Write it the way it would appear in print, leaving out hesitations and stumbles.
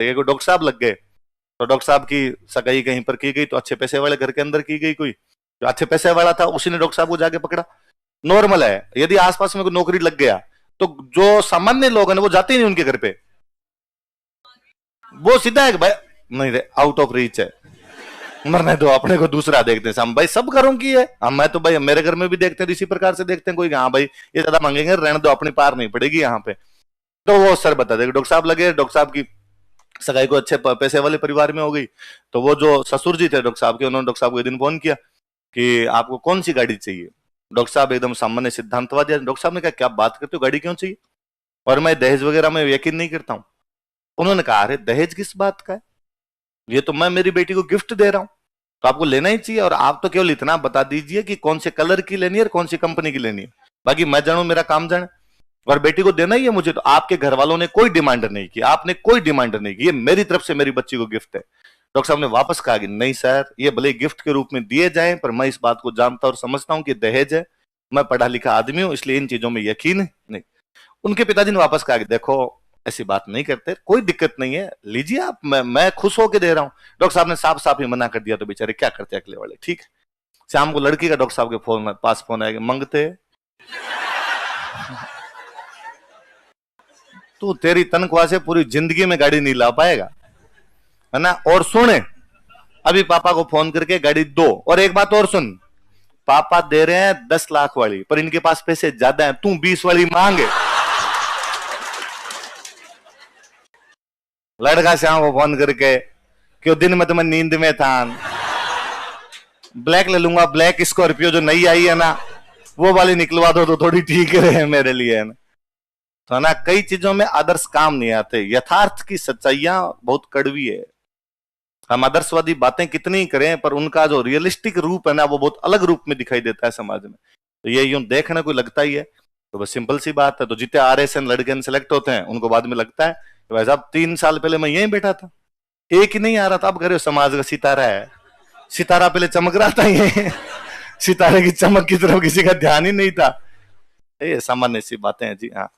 ये कोई डॉक्टर साहब लग गए तो डॉक्टर साहब की सगाई कहीं पर की गई तो अच्छे पैसे वाले घर के अंदर की गई, कोई जो अच्छे पैसे वाला था उसी ने डॉक्टर साहब को जाके पकड़ा। नॉर्मल है। यदि आसपास में कोई नौकरी लग गया तो जो सामान्य लोग हैं वो जाते ही नहीं उनके घर पे, वो सीधा है भाई नहीं रे आउट ऑफ रीच है, मरने दो, अपने को दूसरा देखते हैं। हम भाई सब घरों की है, हम मैं तो भाई मेरे घर में भी देखते हैं इसी प्रकार से देखते हैं, कोई हाँ भाई ये ज्यादा मांगेंगे रहने दो, अपनी पार नहीं पड़ेगी यहाँ पे। तो वो सर बता देगा। डॉक्टर साहब लगे, डॉक्टर साहब की सगाई को अच्छे पैसे वाले परिवार में हो गई। तो वो जो ससुर जी थे डॉक्टर साहब के, उन्होंने डॉक्टर साहब को एक दिन फोन किया कि आपको कौन सी गाड़ी चाहिए। डॉक्टर साहब एकदम सामान्य सिद्धांतवादी। डॉक्टर साहब ने कहा क्या बात करते हो, गाड़ी क्यों चाहिए, और मैं दहेज वगैरह में यकीन नहीं करता हूं। उन्होंने कहा अरे दहेज किस बात का है, ये तो मैं मेरी बेटी को गिफ्ट दे रहा हूं, तो आपको लेना ही चाहिए, और आप तो केवल इतना बता दीजिए कि कौन से कलर की लेनी है और कौन सी कंपनी की लेनी है, बाकी मैं जानू मेरा काम जाने, और बेटी को देना ही है मुझे। तो आपके घर वालों ने कोई डिमांड नहीं की, आपने कोई डिमांड नहीं की, ये मेरी तरफ से मेरी बच्ची को गिफ्ट है। डॉक्टर साहब ने वापस कहा कि नहीं सर, ये भले गिफ्ट के रूप में दिए जाएं, पर मैं इस बात को जानता और समझता हूं कि दहेज है, मैं पढ़ा लिखा आदमी हूं, इसलिए इन चीजों में यकीन नहीं। उनके पिताजी ने वापस कहा कि देखो ऐसी बात नहीं करते, कोई दिक्कत नहीं है, लीजिए आप, मैं खुश होकर दे रहा हूं। डॉक्टर साहब ने साफ साफ ही मना कर दिया, तो बेचारे क्या करते अगले वाले। ठीक है, शाम को लड़की का डॉक्टर साहब के फोन पास फोन आएगा, मंगते तू तेरी तनख्वाह से पूरी जिंदगी में गाड़ी नहीं ला पाएगा, है ना। और सुने, अभी पापा को फोन करके गाड़ी दो, और एक बात और सुन, पापा दे रहे हैं 10 लाख वाली, पर इनके पास पैसे ज्यादा हैं, तू 20 वाली मांगे। लड़का श्याम को फोन करके क्यों दिन में तुम्हें नींद में था, ब्लैक ले लूंगा, ब्लैक स्कॉर्पियो जो नई आई है ना वो वाली निकलवा दो तो थोड़ी ठीक रहे मेरे लिए, है ना। तो ना कई चीजों में आदर्श काम नहीं आते, यथार्थ की सच्चाइयां बहुत कड़वी है। हम आदर्शवादी बातें कितनी करें पर उनका जो रियलिस्टिक रूप है ना वो बहुत अलग रूप में दिखाई देता है समाज में। तो ये यूं देखने को लगता ही है, तो बस सिंपल सी बात है। तो जितने RSN लड़के सेलेक्ट होते हैं उनको बाद में लगता है कि भाई साहब 3 साल पहले मैं यहीं बैठा था, एक ही नहीं आ रहा था, अब कह रहे हो समाज का सितारा है। सितारा पहले चमक रहा था, ये सितारे की चमक की तरफ किसी का ध्यान ही नहीं था। ये सामान्य सी बातें हैं जी। हाँ।